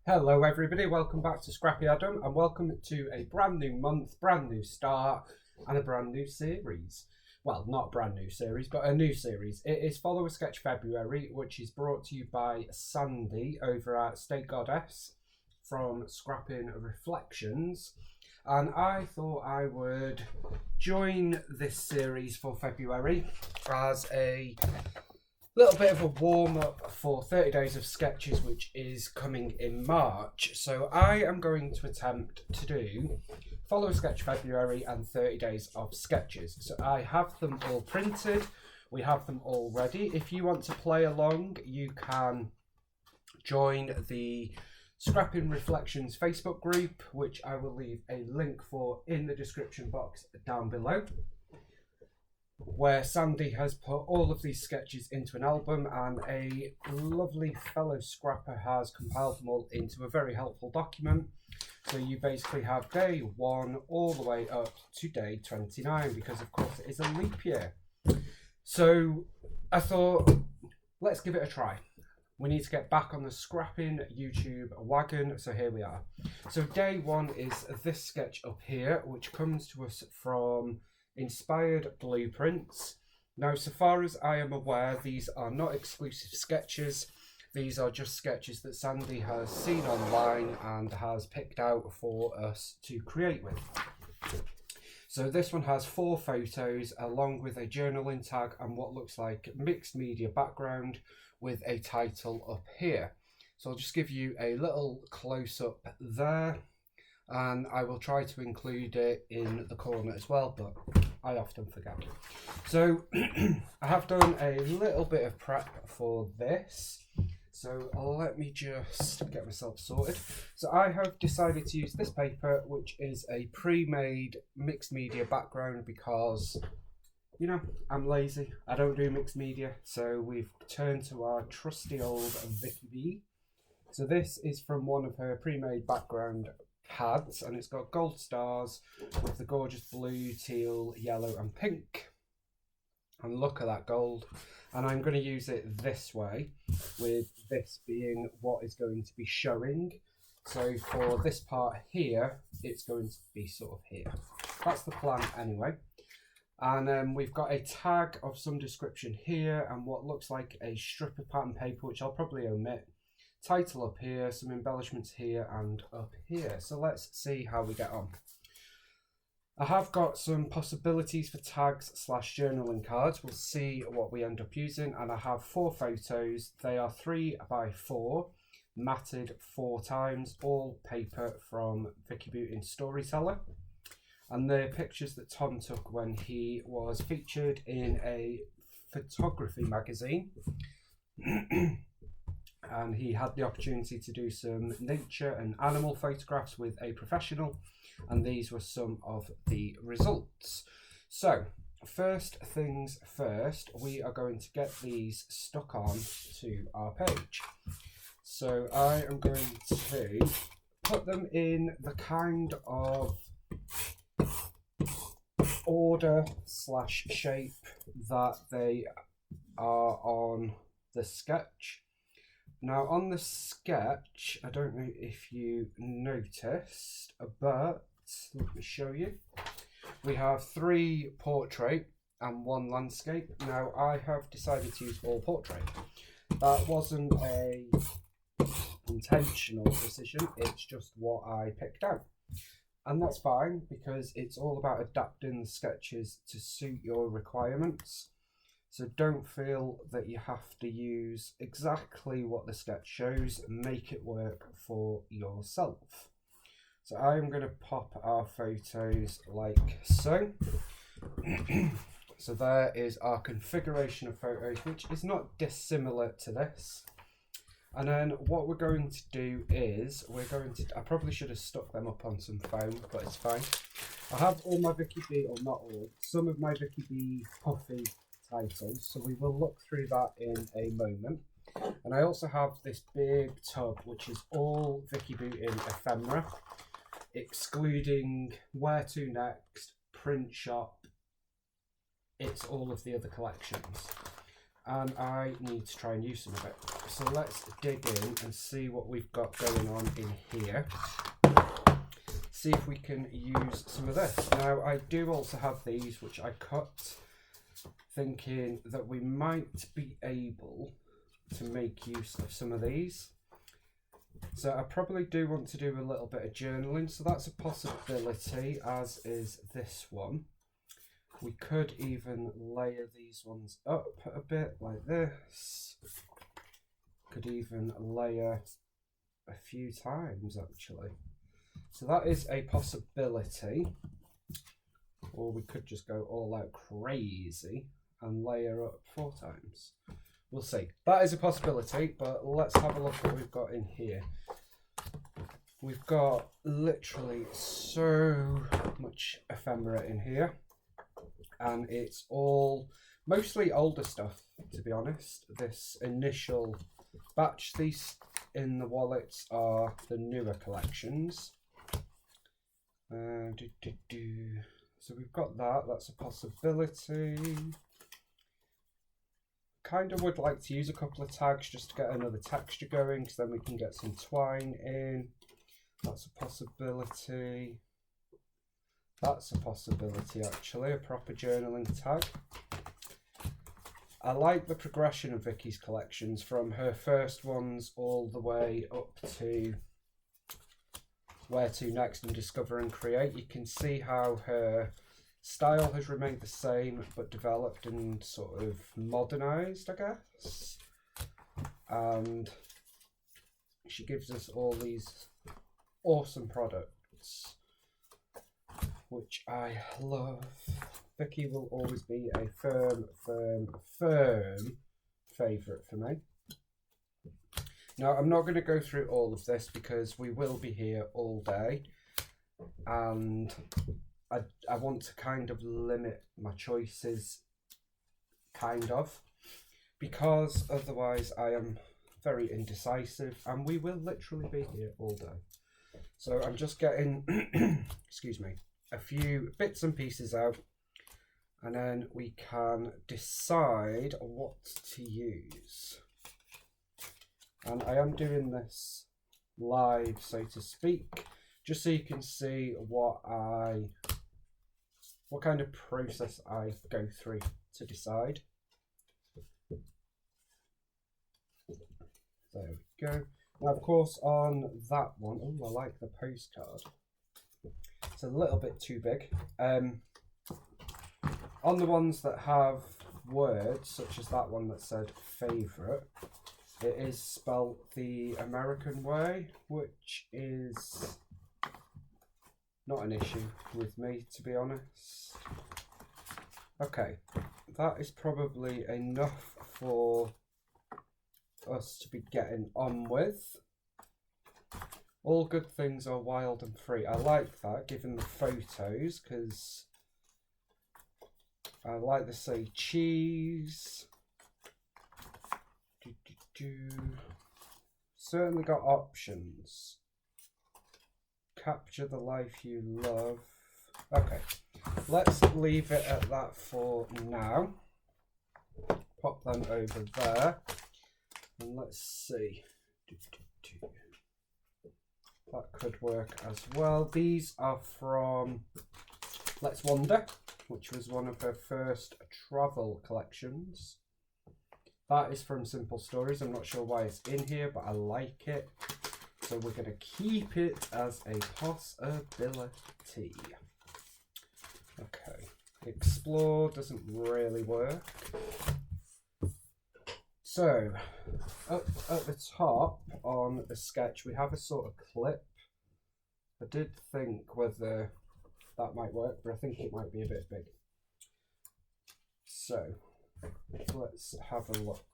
Hello everybody, welcome back to Scrappy Adam and welcome to a brand new month, brand new start and a brand new series. Well, not a brand new series, but a new series. It is Follow a Sketch February, which is brought to you by Sandy over at State Goddess from Scrapping Reflections. And I thought I would join this series for February as a little bit of a warm-up for 30 days of sketches, which is coming in March. So I am going to attempt to do Follow a Sketch February and 30 days of sketches. So I have them all printed, we have them all ready. If you want to play along, you can join the Scrapping Reflections Facebook group, which I will leave a link for in the description box down below, where Sandy has put all of these sketches into an album and a lovely fellow scrapper has compiled them all into a very helpful document. So you basically have day 1 all the way up to day 29, because of course it is a leap year. So I thought, let's give it a try. We need to get back on the scrapping YouTube wagon, so here we are. So day 1 is this sketch up here, which comes to us from Inspired Blueprints. Now, so far as I am aware, these are not exclusive sketches. These are just sketches that Sandy has seen online and has picked out for us to create with. So this one has 4 photos along with a journaling tag and what looks like mixed media background with a title up here. So I'll just give you a little close-up there, and I will try to include it in the corner as well, but I often forget. So I have done a little bit of prep for this, so let me just get myself sorted. So I have decided to use this paper, which is a pre-made mixed media background, because, you know, I'm lazy, I don't do mixed media, so we've turned to our trusty old Vicki. So this is from one of her pre-made background pads, and it's got gold stars with the gorgeous blue, teal, yellow and pink, and look at that gold. And I'm going to use it this way, with this being what is going to be showing. So for this part here, it's going to be sort of here. That's the plan anyway. And we've got a tag of some description here and what looks like a strip of pattern paper, which I'll probably omit. Title up here, some embellishments here and up here. So let's see how we get on. I have got some possibilities for tags / journaling cards. We'll see what we end up using. And I have 4 photos. They are 3 by 4, matted 4 times, all paper from Vicki Boutin Storyteller. And they're pictures that Tom took when he was featured in a photography magazine. And he had the opportunity to do some nature and animal photographs with a professional, and these were some of the results. So first things first, we are going to get these stuck on to our page. So I am going to put them in the kind of order / shape that they are on the sketch. Now on the sketch, I don't know if you noticed, but let me show you. We have 3 portrait and 1 landscape. Now I have decided to use all portrait. That wasn't a intentional decision, it's just what I picked out. And that's fine, because it's all about adapting the sketches to suit your requirements. So don't feel that you have to use exactly what the sketch shows, make it work for yourself. So I am going to pop our photos like so. So there is our configuration of photos, which is not dissimilar to this. And then what we're going to do is, I probably should have stuck them up on some foam, but it's fine. I have all my Vicki B, or not all, some of my Vicki B puffy titles, so we will look through that in a moment. And I also have this big tub, which is all Vicki Boutin ephemera, excluding Where To Next, Print Shop. It's all of the other collections. and I need to try and use some of it. So let's dig in and see what we've got going on in here. See if we can use some of this. Now I do also have these which I cut, thinking that we might be able to make use of some of these. So I probably do want to do a little bit of journaling, so that's a possibility, as is this one. We could even layer these ones up a bit like this. Could even layer a few times actually. So that is a possibility. Or we could just go all out crazy and layer up 4 times. We'll see. That is a possibility, but let's have a look what we've got in here. We've got literally so much ephemera in here, and it's all mostly older stuff, to be honest. This initial batch, these in the wallets are the newer collections. So we've got that, that's a possibility. Kind of would like to use a couple of tags just to get another texture going, because then we can get some twine in. That's a possibility. That's a possibility actually, a proper journaling tag. I like the progression of Vicky's collections from her first ones all the way up to Where to Next and Discover and Create. You can see how her style has remained the same but developed and sort of modernized, I guess. And she gives us all these awesome products, which I love. Vicky will always be a firm favourite for me. Now, I'm not going to go through all of this because we will be here all day, and I want to kind of limit my choices, kind of, because otherwise I am very indecisive and we will literally be here all day. So I'm just getting, excuse me, a few bits and pieces out, and then we can decide what to use. And I am doing this live, so to speak, just so you can see what kind of process I go through to decide. There we go. Now, of course, on that one, oh, I like the postcard. It's a little bit too big. On the ones that have words, such as that one that said favourite, it is spelt the American way, which is not an issue with me, to be honest. Okay, that is probably enough for us to be getting on with. All good things are wild and free. I like that, given the photos, because I like to say cheese. Certainly got options. Capture the life you love. Okay, let's leave it at that for now. Pop them over there. And let's see. That could work as well. These are from Let's Wander, which was one of her first travel collections. That is from Simple Stories. I'm not sure why it's in here, but I like it. So we're going to keep it as a possibility. Okay. Explore doesn't really work. So, up at the top on the sketch, we have a sort of clip. I did think whether that might work, but I think it might be a bit big. So, let's have a look.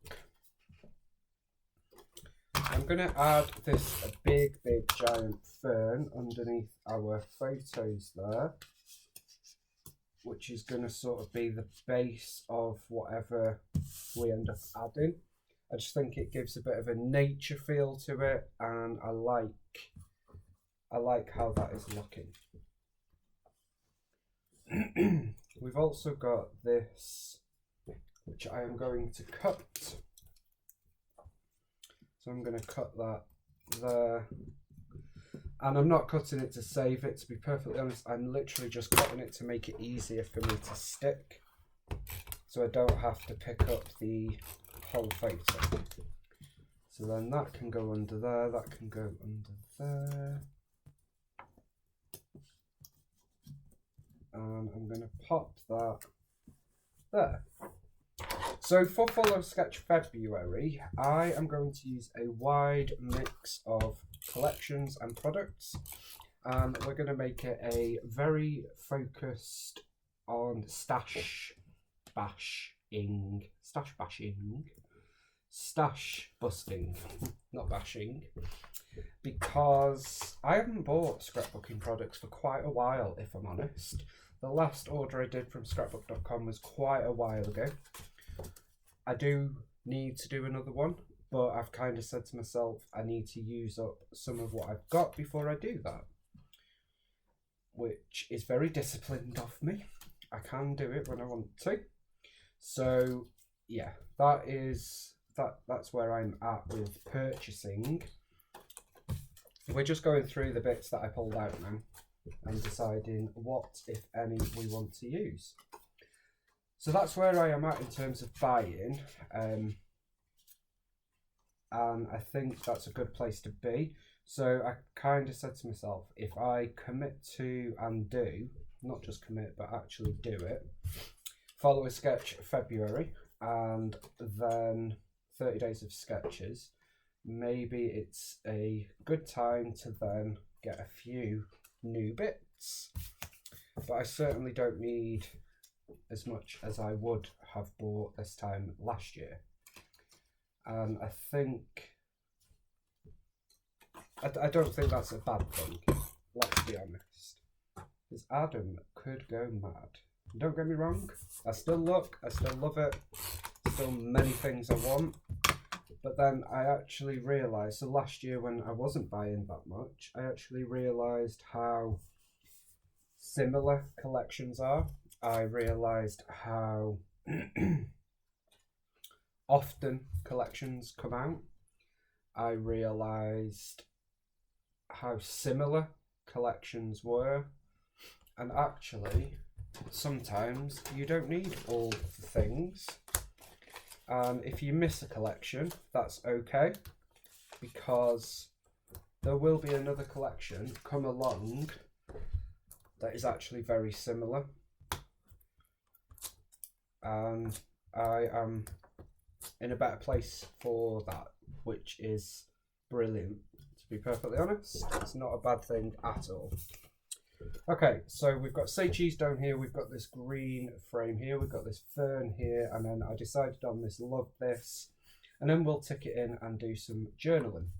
I'm going to add this big giant fern underneath our photos there, which is going to sort of be the base of whatever we end up adding. I just think it gives a bit of a nature feel to it, and I like how that is looking. We've also got this which I am going to cut. So I'm going to cut that there. And I'm not cutting it to save it, to be perfectly honest. I'm literally just cutting it to make it easier for me to stick, so I don't have to pick up the whole photo. So then that can go under there, that can go under there. And I'm going to pop that there. So for Follow Sketch February, I am going to use a wide mix of collections and products, and we're going to make it a very focused on stash busting, not bashing, because I haven't bought scrapbooking products for quite a while, if I'm honest. The last order I did from scrapbook.com was quite a while ago. I do need to do another one, but I've kind of said to myself I need to use up some of what I've got before I do that, which is very disciplined of me. I can do it when I want to. So yeah, that's where I'm at with purchasing. We're just going through the bits that I pulled out now and deciding what, if any, we want to use. So that's where I am at in terms of buying, and I think that's a good place to be. So I kind of said to myself, if I commit to and do, not just commit but actually do it, Follow a Sketch February and then 30 days of sketches, maybe it's a good time to then get a few new bits. But I certainly don't need as much as I would have bought this time last year. And I think I don't think that's a bad thing, let's be honest, because Adam could go mad. Don't get me wrong, I still love it, still many things I want, but then I actually realised, so last year when I wasn't buying that much, I actually realised how similar collections are. I realised how often collections come out. I realised how similar collections were, and actually sometimes you don't need all the things, and if you miss a collection, that's okay, because there will be another collection come along that is actually very similar, and I am in a better place for that, which is brilliant. To be perfectly honest, it's not a bad thing at all. Okay, so we've got Say Cheese down here, we've got this green frame here, we've got this fern here, and then I decided on this Love This, and then we'll tick it in and do some journaling.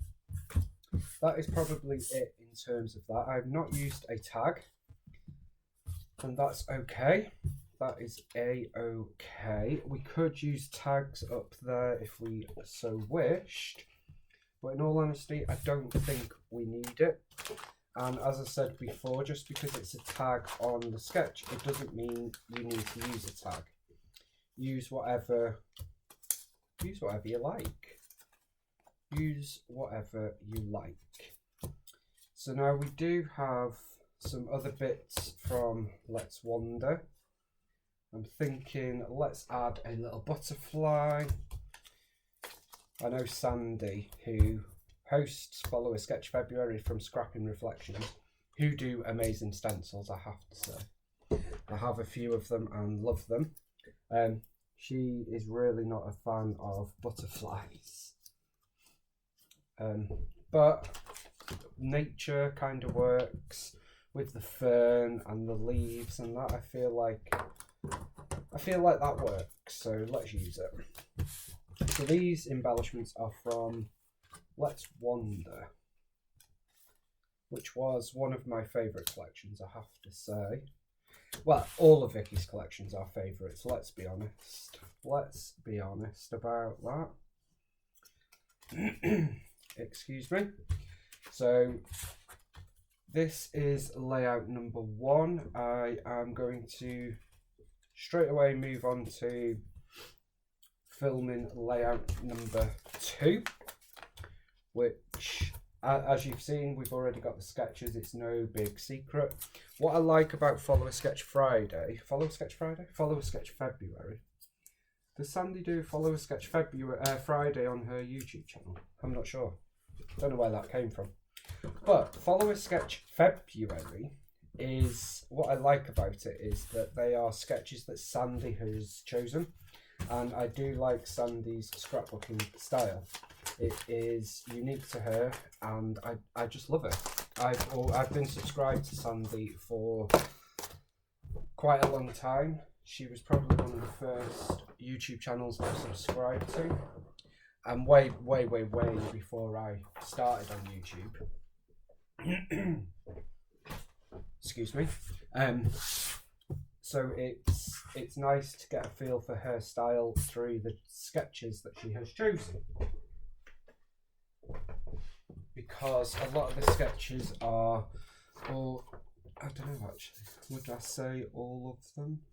That is probably it in terms of that. I've not used a tag, and that's okay. That is a-okay. We could use tags up there if we so wished, but in all honesty, I don't think we need it. And as I said before, just because it's a tag on the sketch, it doesn't mean you need to use a tag. Use whatever you like. Use whatever you like. So now we do have some other bits from Let's Wander. I'm thinking let's add a little butterfly. I know Sandy, who hosts Follow a Sketch February from Scrapping Reflections, who do amazing stencils, I have to say. I have a few of them and love them. She is really not a fan of butterflies. But nature kind of works with the fern and the leaves and that. I feel like that works, so let's use it. So these embellishments are from Let's Wander, which was one of my favourite collections, I have to say. Well, all of Vicky's collections are favourites, let's be honest. Let's be honest about that. Excuse me. So this is layout number 1. I am going to straight away move on to filming layout number 2, which, as you've seen, we've already got the sketches. It's no big secret. What I like about Follow a Sketch February. Does Sandy do Follow a Sketch Friday on her YouTube channel? I'm not sure. Don't know where that came from. But Follow a Sketch February is, what I like about it is that they are sketches that Sandy has chosen, and I do like Sandy's scrapbooking style. It is unique to her, and I just love it. I've been subscribed to Sandy for quite a long time. She was probably one of the first YouTube channels I subscribed to, and way before I started on YouTube. Excuse me. So it's nice to get a feel for her style through the sketches that she has chosen, because a lot of the sketches are, or I don't know actually, would I say all of them?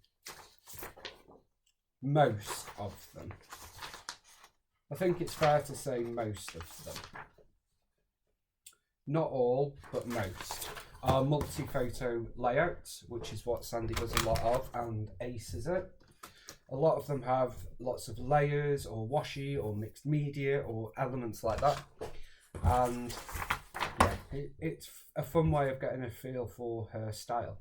Most of them. I think it's fair to say most of them. Not all, but most. Are multi-photo layouts, which is what Sandy does a lot of and aces it. A lot of them have lots of layers or washi or mixed media or elements like that. And yeah, it's a fun way of getting a feel for her style.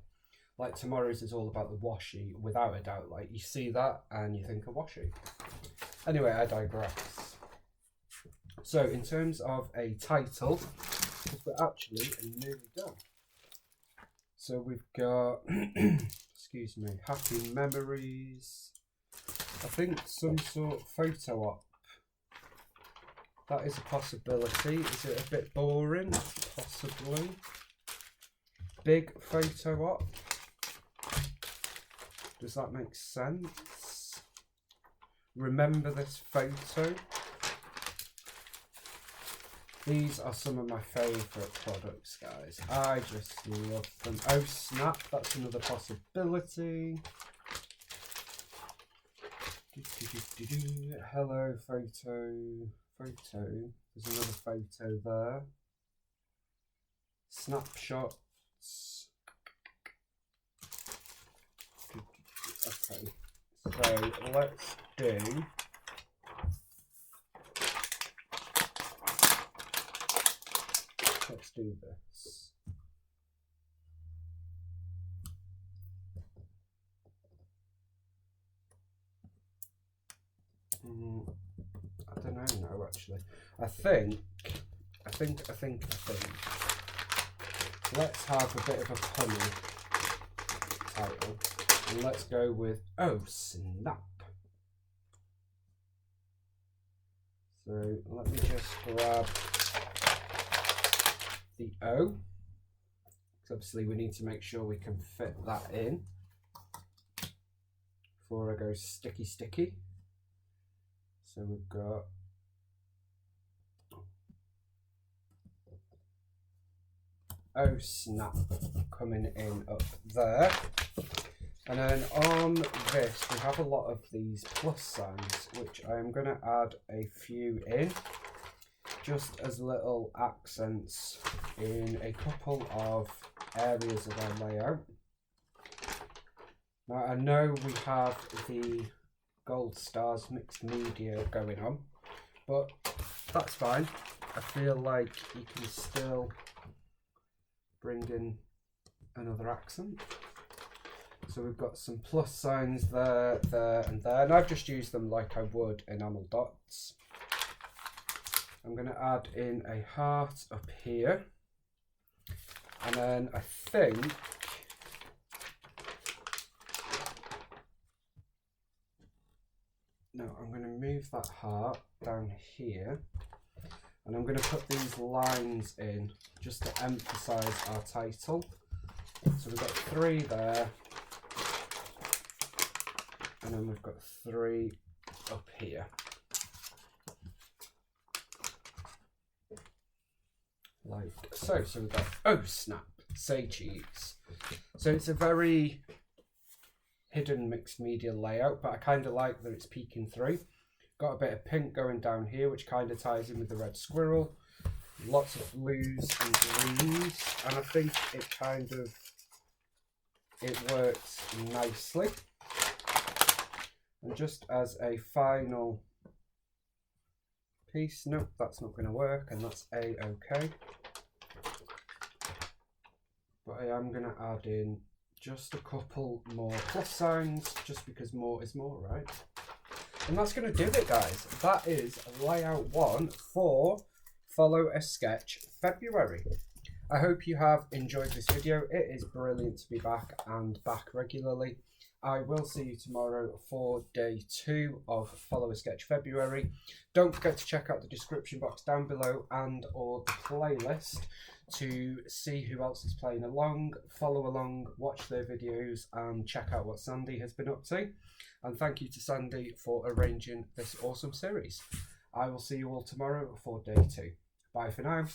Like tomorrow's is all about the washi, without a doubt. Like you see that and you think of washi. Anyway, I digress. So in terms of a title, because we're actually nearly done. So we've got, excuse me, Happy Memories. I think some sort of photo op. That is a possibility. Is it a bit boring? Possibly. Big photo op. Does that make sense? Remember this photo. These are some of my favourite products, guys. I just love them. Oh snap, that's another possibility. Hello photo. There's another photo there. Snapshots. Okay, so let's do. Let's do this. I don't know now, actually. I think. Let's have a bit of a punny title, and let's go with Oh Snap. So let me just grab the O, because obviously we need to make sure we can fit that in before I go sticky. So we've got Oh Snap coming in up there, and then on this we have a lot of these plus signs, which I am going to add a few in just as little accents in a couple of areas of our layout. Now I know we have the Gold Stars mixed media going on, but that's fine. I feel like you can still bring in another accent. So we've got some plus signs there, and there, and I've just used them like I would enamel dots. I'm going to add in a heart up here, and then I think I'm going to move that heart down here, and I'm going to put these lines in just to emphasize our title. So we've got 3 there, and then we've got 3 up here. Like so. So we've got Oh Snap, say cheese. So it's a very hidden mixed media layout, but I kind of like that it's peeking through. Got a bit of pink going down here, which kind of ties in with the red squirrel. Lots of blues and greens, and I think it works nicely. And just as a final piece, nope, that's not going to work, and that's A-okay. But I am going to add in just a couple more plus signs, just because more is more, right? And that's going to do it, guys. That is layout 1 for Follow a Sketch February. I hope you have enjoyed this video. It is brilliant to be back and back regularly. I will see you tomorrow for day 2 of Follow a Sketch February. Don't forget to check out the description box down below and or the playlist to see who else is playing along, follow along, watch their videos and check out what Sandy has been up to. And thank you to Sandy for arranging this awesome series. I will see you all tomorrow for day 2. Bye for now.